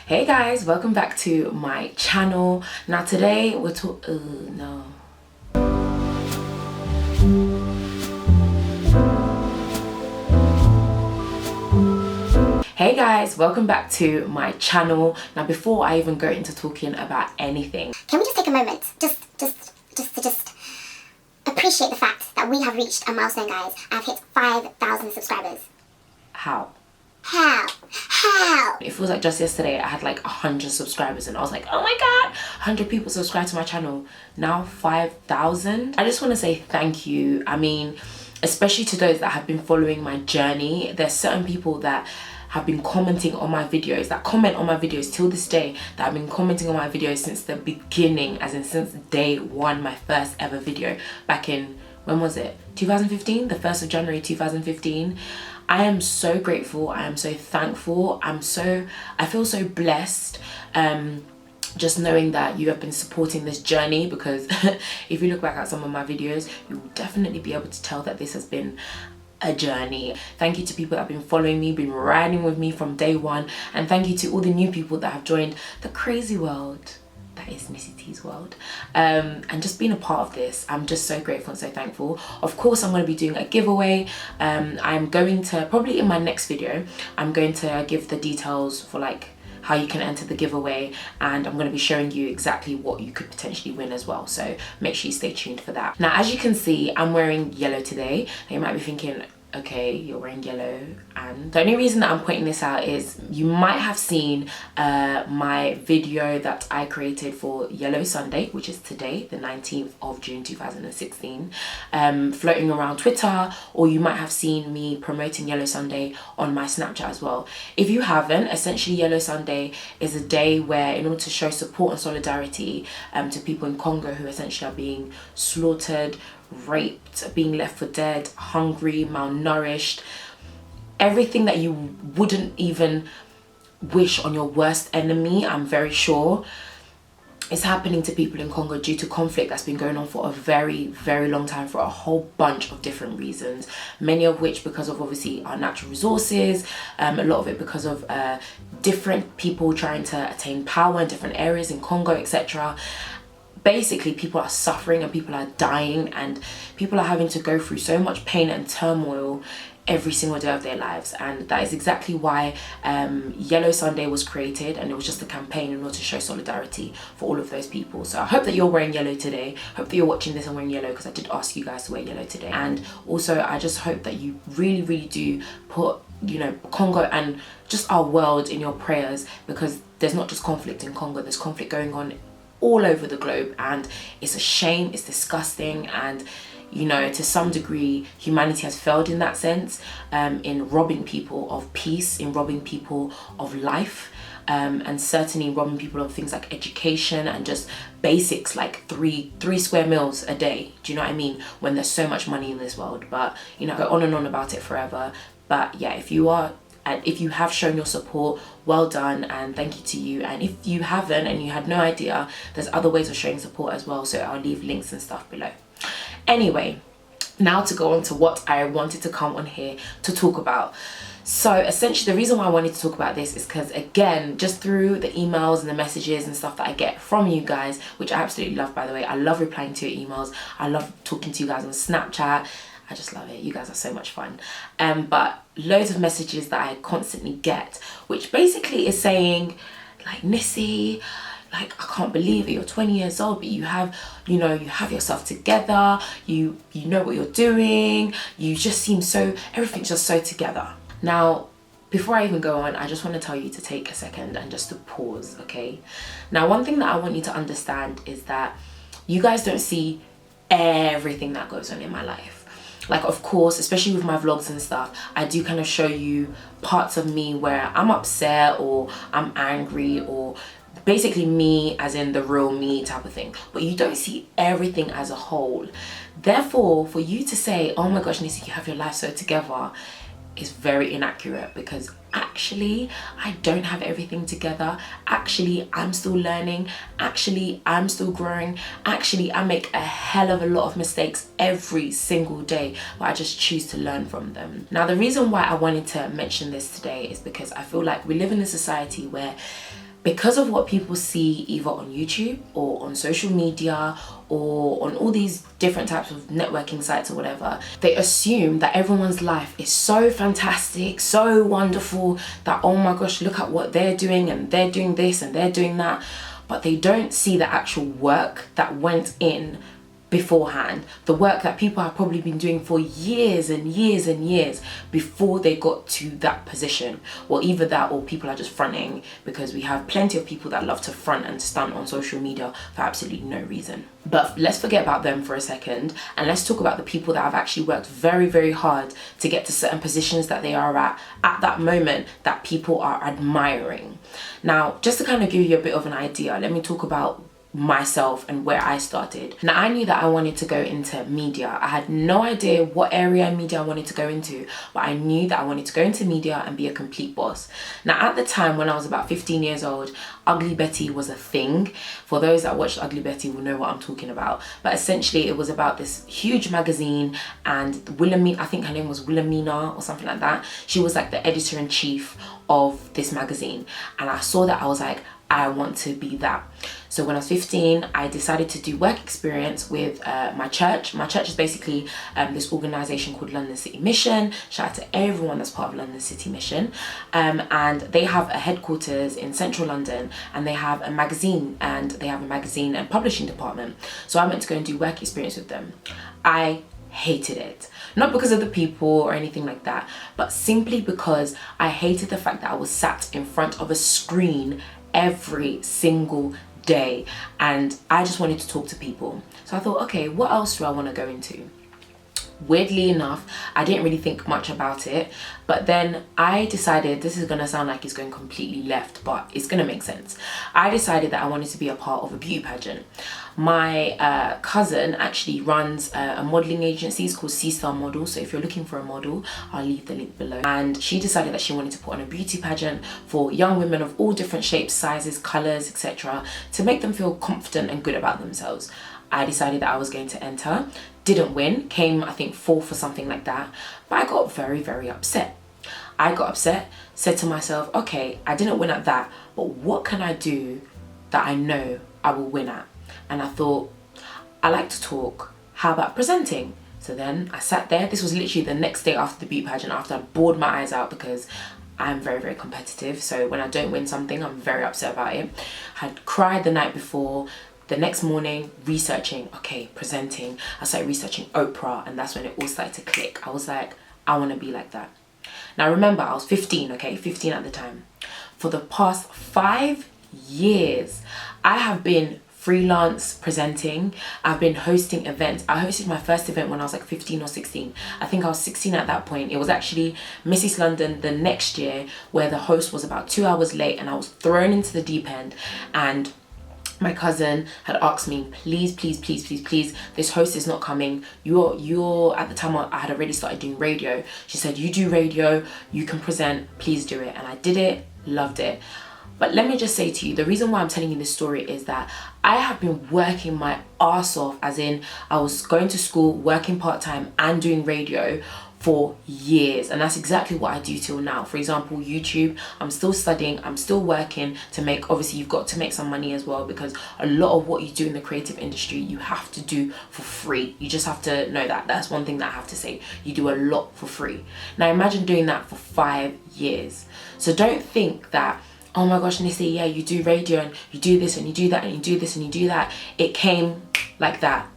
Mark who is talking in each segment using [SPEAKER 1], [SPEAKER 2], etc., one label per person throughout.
[SPEAKER 1] Hey guys, welcome back to my channel. Now today we're Hey guys, welcome back to my channel. Now before I even go into talking about anything,
[SPEAKER 2] can we just take a moment just to appreciate the fact that we have reached a milestone, guys. I've hit 5,000 subscribers.
[SPEAKER 1] How?
[SPEAKER 2] How?
[SPEAKER 1] It feels like just yesterday I had like 100 subscribers and I was like, oh my god, 100 people subscribed to my channel. Now 5,000. I just want to say thank you. I mean, especially to those that have been following my journey. There's certain people that have been commenting on my videos, that comment on my videos till this day, that have been commenting on my videos since the beginning, as in since day one, my first ever video back in, when was it? 2015, the 1st of January 2015. I am so grateful, I am so thankful, I feel so blessed just knowing that you have been supporting this journey, because if you look back at some of my videos, you will definitely be able to tell that this has been a journey. Thank you to people that have been following me, been riding with me from day one, and thank you to all the new people that have joined the crazy world that is Nissytee's world, and just being a part of this. I'm just so grateful and so thankful. Of course, I'm going to be doing a giveaway. I'm going to, probably in my next video, I'm going to give the details for like how you can enter the giveaway, and I'm going to be showing you exactly what you could potentially win as well, so make sure you stay tuned for that. Now as you can see, I'm wearing yellow today. Now you might be thinking, okay, you're wearing yellow, and the only reason that I'm pointing this out is you might have seen my video that I created for Yellow Sunday, which is today, the 19th of June 2016, floating around Twitter, or you might have seen me promoting Yellow Sunday on my Snapchat as well. If you haven't, essentially Yellow Sunday is a day where, in order to show support and solidarity to people in Congo who essentially are being slaughtered, raped, being left for dead, hungry, malnourished, everything that you wouldn't even wish on your worst enemy, I'm very sure, is happening to people in Congo due to conflict that's been going on for a very, very long time for a whole bunch of different reasons. Many of which because of obviously our natural resources, a lot of it because of different people trying to attain power in different areas in Congo, etc. Basically, people are suffering and people are dying, and people are having to go through so much pain and turmoil every single day of their lives. And that is exactly why Yellow Sunday was created, and it was just a campaign in order to show solidarity for all of those people. So I hope that you're wearing yellow today. Hope that you're watching this and wearing yellow, because I did ask you guys to wear yellow today. And also I just hope that you really do put, you know, Congo and just our world in your prayers, because there's not just conflict in Congo, there's conflict going on all over the globe, and it's a shame, it's disgusting, and you know, to some degree humanity has failed in that sense, in robbing people of peace, in robbing people of life, and certainly robbing people of things like education and just basics like three square meals a day. Do you know what I mean? When there's so much money in this world. But you know, go on and on about it forever. But yeah, if you have shown your support, well done, and thank you to you. And if you haven't and you had no idea, there's other ways of showing support as well, so I'll leave links and stuff below. Anyway, now to go on to what I wanted to come on here to talk about. So essentially the reason why I wanted to talk about this is because, again, just through the emails and the messages and stuff that I get from you guys, which I absolutely love, by the way. I love replying to your emails, I love talking to you guys on Snapchat, I just love it. You guys are so much fun. But loads of messages that I constantly get, which basically is saying, like, Nissy, like, I can't believe it, you're 20 years old, but you have, you know, you have yourself together, you know what you're doing, you just seem so, everything's just so together. Now, before I even go on, I just want to tell you to take a second and just to pause, okay? Now, one thing that I want you to understand is that you guys don't see everything that goes on in my life. Like, of course, especially with my vlogs and stuff, I do kind of show you parts of me where I'm upset or I'm angry, or basically me as in the real me type of thing, but you don't see everything as a whole. Therefore, for you to say, oh my gosh, Nissy, you have your life so together, is very inaccurate, because actually I don't have everything together. Actually, I'm still learning. Actually, I'm still growing. Actually, I make a hell of a lot of mistakes every single day, but I just choose to learn from them. Now, the reason why I wanted to mention this today is because I feel like we live in a society where because of what people see either on YouTube or on social media or on all these different types of networking sites or whatever, they assume that everyone's life is so fantastic, so wonderful, that oh my gosh, look at what they're doing and they're doing this and they're doing that. But they don't see the actual work that went in beforehand, the work that people have probably been doing for years and years and years before they got to that position. Well, either that or people are just fronting, because we have plenty of people that love to front and stunt on social media for absolutely no reason. But let's forget about them for a second, and let's talk about the people that have actually worked very, very hard to get to certain positions that they are at that moment, that people are admiring. Now, just to kind of give you a bit of an idea, let me talk about myself and where I started. Now, I knew that I wanted to go into media. I had no idea what area in media I wanted to go into, but I knew that I wanted to go into media and be a complete boss. Now, at the time when I was about 15 years old, Ugly Betty was a thing. For those that watched Ugly Betty will know what I'm talking about. But essentially it was about this huge magazine, and Wilhelmina, I think her name was Wilhelmina or something like that. She was like the editor-in-chief of this magazine, and I saw that, I was like, I want to be that. So when I was 15, I decided to do work experience with my church. My church is basically this organisation called London City Mission. Shout out to everyone that's part of London City Mission. And they have a headquarters in central London, and they have a magazine, and publishing department. So I went to go and do work experience with them. I hated it. Not because of the people or anything like that, but simply because I hated the fact that I was sat in front of a screen every single day, and I just wanted to talk to people. So I thought, okay, what else do I want to go into? Weirdly enough, I didn't really think much about it, but then I decided, this is gonna sound like it's going completely left, but it's gonna make sense. I decided that I wanted to be a part of a beauty pageant. My cousin actually runs a modeling agency. It's called C-Star Model. So if you're looking for a model, I'll leave the link below. And she decided that she wanted to put on a beauty pageant for young women of all different shapes, sizes, colors, etc., to make them feel confident and good about themselves. I decided that I was going to enter. Didn't win, came I think 4th or something like that, but I got very, very upset. I got upset, said to myself, okay, I didn't win at that, but what can I do that I know I will win at? And I thought, I like to talk, how about presenting? So then I sat there. This was literally the next day after the beauty pageant, after I bored my eyes out, because I'm very, very competitive. So when I don't win something, I'm very upset about it. I had cried the night before. The next morning, researching, okay, presenting. I started researching Oprah, and that's when it all started to click. I was like, I want to be like that. Now remember, I was 15, okay, 15 at the time. For the past 5 years, I have been freelance presenting. I've been hosting events. I hosted my first event when I was like 15 or 16. I think I was 16 at that point. It was actually Miss East London the next year, where the host was about 2 hours late, and I was thrown into the deep end. And my cousin had asked me, please, this host is not coming. You're at the time I had already started doing radio. She said, you do radio, you can present, please do it. And I did it, loved it. But let me just say to you, the reason why I'm telling you this story is that I have been working my ass off, as in I was going to school, working part-time and doing radio for years, and that's exactly what I do till now. For example, YouTube, I'm still studying, I'm still working to make, obviously you've got to make some money as well, because a lot of what you do in the creative industry you have to do for free. You just have to know that. That's one thing that I have to say. You do a lot for free. Now imagine doing that for 5 years. So don't think that, oh my gosh, Nissy, yeah, you do radio and you do this and you do that and you do this and you do that. It came like that.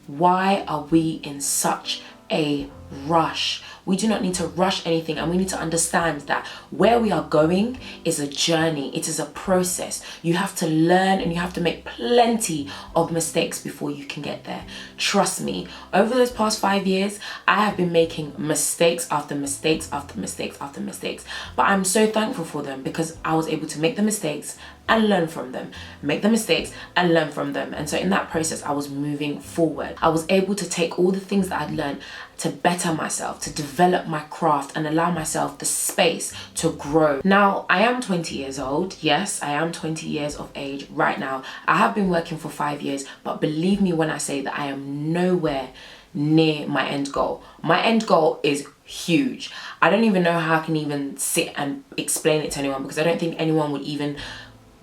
[SPEAKER 1] Why are we in such a rush? We do not need to rush anything, and we need to understand that where we are going is a journey. It is a process. You have to learn, and you have to make plenty of mistakes before you can get there. Trust me, over those past 5 years, I have been making mistakes after mistakes after mistakes after mistakes, but I'm so thankful for them, because I was able to make the mistakes and learn from them, make the mistakes and learn from them. And so in that process, I was moving forward. I was able to take all the things that I'd learned to better myself, to develop my craft and allow myself the space to grow. Now, I am 20 years old. Yes, I am 20 years of age right now. I have been working for 5 years, but believe me when I say that I am nowhere near my end goal. My end goal is huge. I don't even know how I can even sit and explain it to anyone, because I don't think anyone would even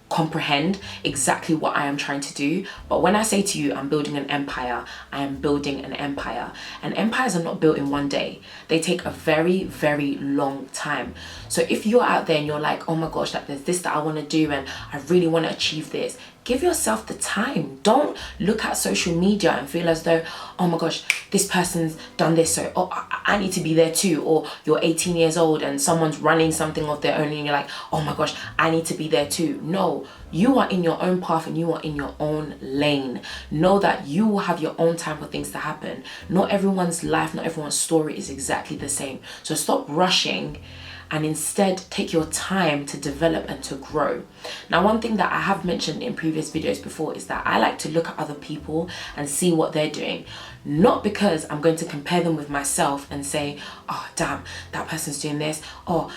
[SPEAKER 1] comprehend exactly what I am trying to do. But when I say to you, I'm building an empire, I am building an empire. And empires are not built in one day. They take a very, very long time. So if you're out there and you're like, oh my gosh, like there's this that I want to do and I really want to achieve this, give yourself the time. Don't look at social media and feel as though, oh my gosh, this person's done this, so oh, I need to be there too. Or you're 18 years old and someone's running something of their own and you're like, oh my gosh, I need to be there too. No, you are in your own path and you are in your own lane. Know that you will have your own time for things to happen. Not everyone's life, not everyone's story is exactly the same. So stop rushing and instead take your time to develop and to grow. Now, one thing that I have mentioned in previous videos before is that I like to look at other people and see what they're doing. Not because I'm going to compare them with myself and say, oh damn, that person's doing this. Oh,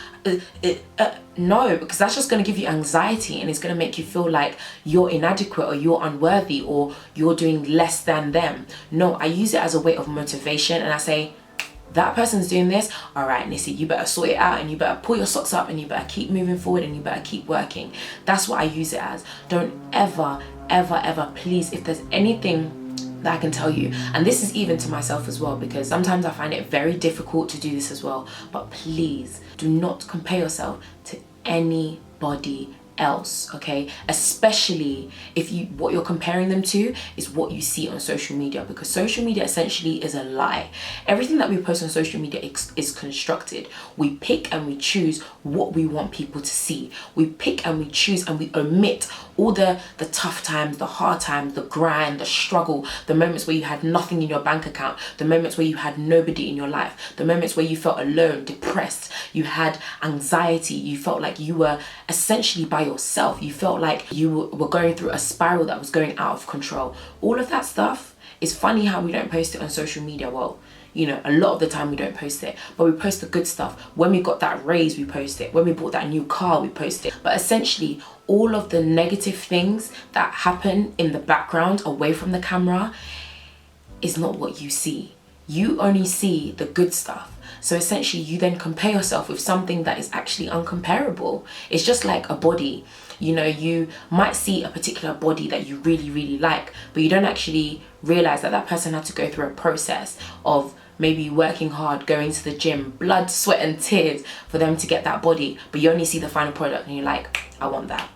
[SPEAKER 1] no, because that's just going to give you anxiety and it's going to make you feel like you're inadequate or you're unworthy or you're doing less than them. No, I use it as a way of motivation and I say, that person's doing this, all right, Nissy, you better sort it out and you better pull your socks up and you better keep moving forward and you better keep working. That's what I use it as. Don't ever, ever, ever, please, if there's anything that I can tell you, and this is even to myself as well, because sometimes I find it very difficult to do this as well, but please do not compare yourself to anybody else, okay? Especially if what you're comparing them to is what you see on social media, because social media essentially is a lie. Everything that we post on social media is constructed. We pick and we choose what we want people to see. We pick and we choose and we omit all the tough times, the hard times, the grind, the struggle, the moments where you had nothing in your bank account, the moments where you had nobody in your life, the moments where you felt alone, depressed, you had anxiety, you felt like you were essentially by yourself, you felt like you were going through a spiral that was going out of control. All of that stuff is funny how we don't post it on social media. Well, you know, a lot of the time we don't post it, but we post the good stuff. When we got that raise, we post it. When we bought that new car, we post it. But essentially, all of the negative things that happen in the background away from the camera is not what you see. You only see the good stuff. So essentially, you then compare yourself with something that is actually uncomparable. It's just like a body. You know, you might see a particular body that you really, really like, but you don't actually realize that that person had to go through a process of maybe working hard, going to the gym, blood, sweat and tears for them to get that body, but you only see the final product and you're like, I want that.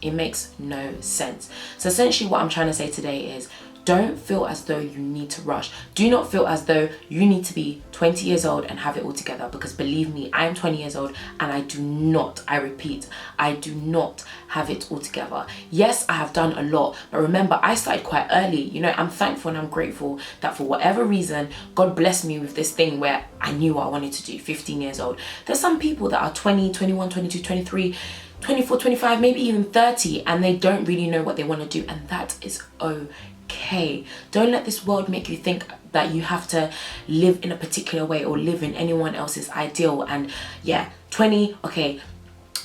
[SPEAKER 1] It makes no sense. So essentially what I'm trying to say today is, don't feel as though you need to rush. Do not feel as though you need to be 20 years old and have it all together, because believe me, I am 20 years old and I do not, I repeat, I do not have it all together. Yes, I have done a lot, but remember, I started quite early. You know, I'm thankful and I'm grateful that for whatever reason, God blessed me with this thing where I knew what I wanted to do, 15 years old. There's some people that are 20, 21, 22, 23, 24, 25, maybe even 30, and they don't really know what they want to do, and that is okay. Don't let this world make you think that you have to live in a particular way or live in anyone else's ideal. And yeah, 20, okay,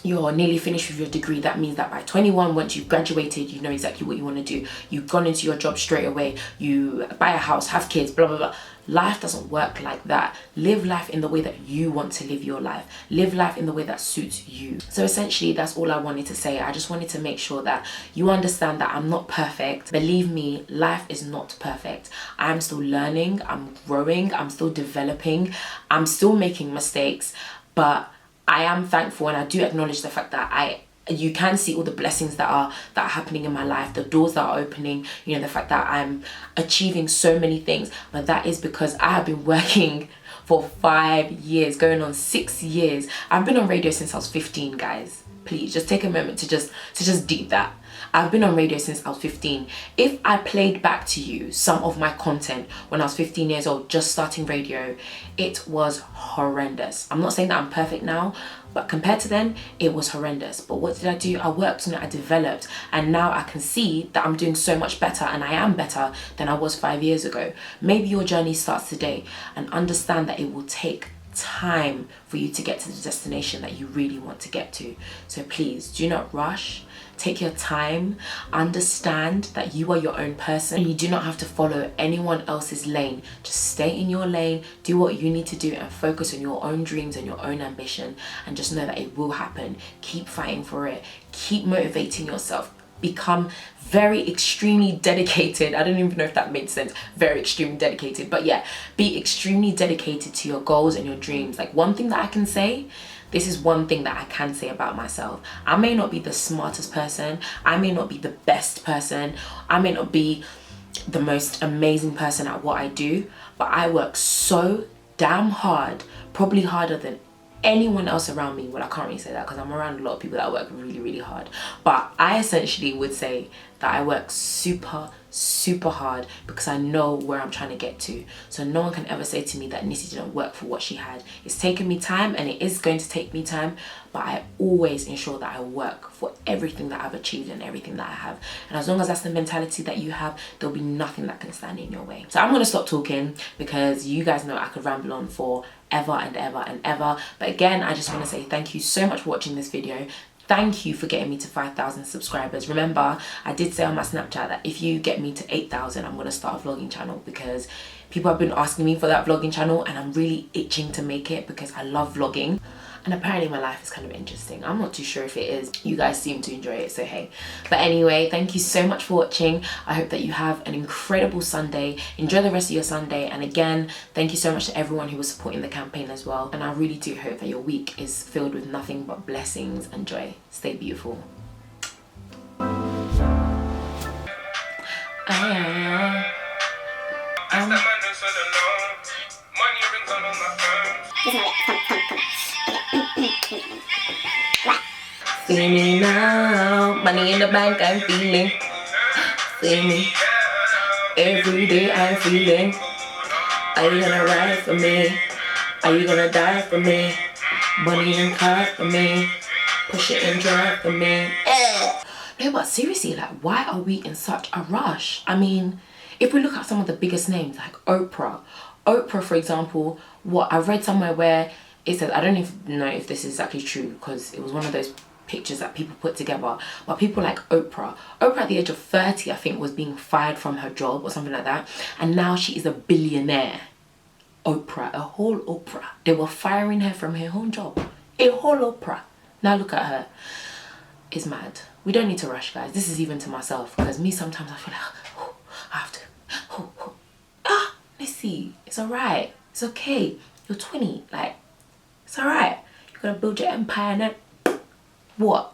[SPEAKER 1] you're nearly finished with your degree. That means that by 21, once you've graduated, you know exactly what you want to do. You've gone into your job straight away. You buy a house, have kids, blah, blah, blah. Life doesn't work like that. Live life in the way that you want to live your life. Live life in the way that suits you. So essentially, that's all I wanted to say. I just wanted to make sure that you understand that I'm not perfect. Believe me, life is not perfect. I'm still learning, I'm growing, I'm still developing, I'm still making mistakes, but I am thankful and I do acknowledge the fact that you can see all the blessings that are happening in my life, the doors that are opening, you know, the fact that I'm achieving so many things. But that is because I have been working for 5 years, going on 6 years. I've been on radio since I was 15, guys. Please just take a moment to just deep that. I've been on radio since I was 15. If I played back to you some of my content when I was 15 years old, just starting radio, it was horrendous. I'm not saying that I'm perfect now, but compared to then, it was horrendous. But what did I do? I worked on it, I developed, and now I can see that I'm doing so much better, and I am better than I was 5 years ago. Maybe your journey starts today, and understand that it will take time for you to get to the destination that you really want to get to. So please do not rush. Take your time. Understand that you are your own person and you do not have to follow anyone else's lane. Just stay in your lane, do what you need to do, and focus on your own dreams and your own ambition, and just know that it will happen. Keep fighting for it. Keep motivating yourself. Become very extremely dedicated. I don't even know if that made sense. Very extremely dedicated. But yeah, be extremely dedicated to your goals and your dreams. Like, one thing that I can say, this is one thing that I can say about myself. I may not be the smartest person. I may not be the best person. I may not be the most amazing person at what I do. But I work so damn hard, probably harder than anyone else around me. Well, I can't really say that because I'm around a lot of people that work really, really hard. But I essentially would say that I work super hard because I know where I'm trying to get to. So no one can ever say to me that Nissy didn't work for what she had. It's taken me time, and it is going to take me time, but I always ensure that I work for everything that I've achieved and everything that I have. And as long as that's the mentality that you have, there'll be nothing that can stand in your way. So I'm going to stop talking because you guys know I could ramble on for ever and ever and ever. But again, I just want to say thank you so much for watching this video. Thank you for getting me to 5,000 subscribers. Remember, I did say on my Snapchat that if you get me to 8,000, I'm going to start a vlogging channel, because people have been asking me for that vlogging channel and I'm really itching to make it because I love vlogging. And apparently my life is kind of interesting. I'm not too sure if it is. You guys seem to enjoy it, so hey. But anyway, thank you so much for watching. I hope that you have an incredible Sunday. Enjoy the rest of your Sunday. And again, thank you so much to everyone who was supporting the campaign as well. And I really do hope that your week is filled with nothing but blessings and joy. Stay beautiful. See me now, money in the bank, I'm feeling. See me, every day I'm feeling. Are you gonna ride for me? Are you gonna die for me? Money and car for me. Push it and drive for me. No, but seriously, like, why are we in such a rush? I mean, if we look at some of the biggest names, like Oprah, for example, what I read somewhere where it says, I don't even know if this is actually true because it was one of those pictures that people put together, but people like Oprah at the age of 30, I think, was being fired from her job or something like that, and now she is a billionaire. Oprah, a whole Oprah. They were firing her from her own job. A whole Oprah. Now look at her. It's mad. We don't need to rush, guys. This is even to myself, because me sometimes I feel like, oh, I have to, Nissy, it's alright. It's okay. You're 20, like, it's alright. You're gonna build your empire and then what?